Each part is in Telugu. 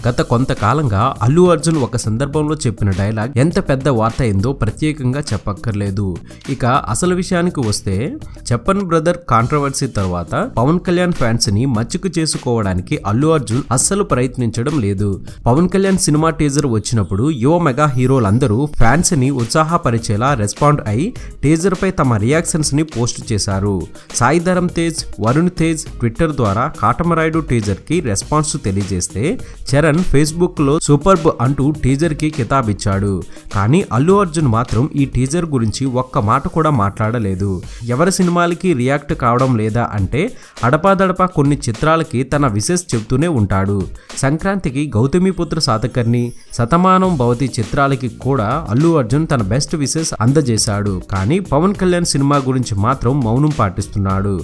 గత కొంతకాలంగా అల్లు అర్జున్ ఒక సందర్భంలో చెప్పిన డైలాగ్ ఎంత పెద్ద వార్త అయిందో ప్రత్యేకంగా చెప్పక్కర్లేదు. ఇక అసలు విషయానికి వస్తే, చెప్పన్ బ్రదర్ కాంట్రవర్సీ తర్వాత పవన్ కళ్యాణ్ ఫ్యాన్స్ ని మచ్చుకు చేసుకోవడానికి అల్లు అర్జున్ అస్సలు ప్రయత్నించడం లేదు. పవన్ కళ్యాణ్ సినిమా టీజర్ వచ్చినప్పుడు యువ మెగా హీరోలందరూ ఫ్యాన్స్ ని ఉత్సాహపరిచేలా రెస్పాండ్ అయి టీజర్ పై తమ రియాక్షన్స్ ని పోస్ట్ చేశారు. సాయి ధరమ్ తేజ్, వరుణ్ తేజ్ ట్విట్టర్ ద్వారా కాటమరాయుడు టీజర్ కి రెస్పాన్స్ తెలియజేస్తే, చరణ్ ఫేస్బుక్ లో సూపర్బ్ అంటూ టీజర్ కి కితాబిచ్చాడు. కానీ అల్లు అర్జున్ మాత్రం ఈ టీజర్ గురించి ఒక్క మాట కూడా మాట్లాడలేదు. ఎవరి సినిమాలకి రియాక్ట్ కావడం లేదా అంటే అడపాదడపా కొన్ని చిత్రాలకి తన విషెస్ చెప్తూనే ఉంటాడు. సంక్రాంతికి గౌతమిపుత్ర శాతకర్ణి, శతమానం భవతి చిత్రాలకి కూడా అల్లు అర్జున్ తన బెస్ట్ విషెస్ అందజేశాడు. కానీ పవన్ కళ్యాణ్ సినిమా గురించి మాత్రం మౌనం పాటిస్తున్నాడు.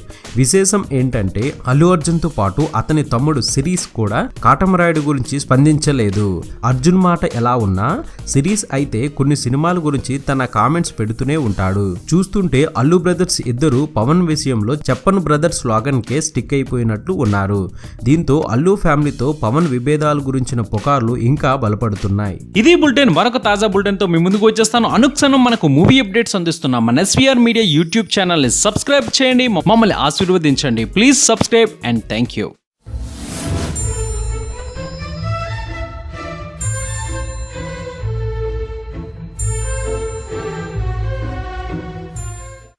విశేషం ఏంటంటే అల్లు అర్జున్ తో పాటు అతని తమ్ముడు సిరీస్ కూడా కాటమరాయుడు గురించి స్పందించలేదు. అర్జున్ మాట ఎలా ఉన్నా సిరీస్ అయితే కొన్ని సినిమాల గురించి తన కామెంట్స్ పెడుతూనే ఉంటాడు. చూస్తుంటే అల్లు బ్రదర్స్ ఇద్దరు పవన్ విషయంలో చెప్పన్ బ్రదర్స్ స్లోగన్ కే స్టిక్ అయిపోయినట్లు ఉన్నారు. దీంతో అల్లు ఫ్యామిలీతో పవన్ విభేదాల గురించిన పుకార్లు ఇంకా బలపడుతున్నాయి. ఇది బులెటిన్. మరొక తాజా బులెటిన్ తో మీ ముందుకు వచ్చేస్తాను. అనుక్షణం మనకు మూవీ అప్డేట్స్ అందిస్తున్నాం మన ఎస్వీఆర్ మీడియా యూట్యూబ్ ఛానల్ ని సబ్స్క్రైబ్ చేయండి, మమ్మల్ని ఆశీర్వదించండి. Please subscribe and thank you.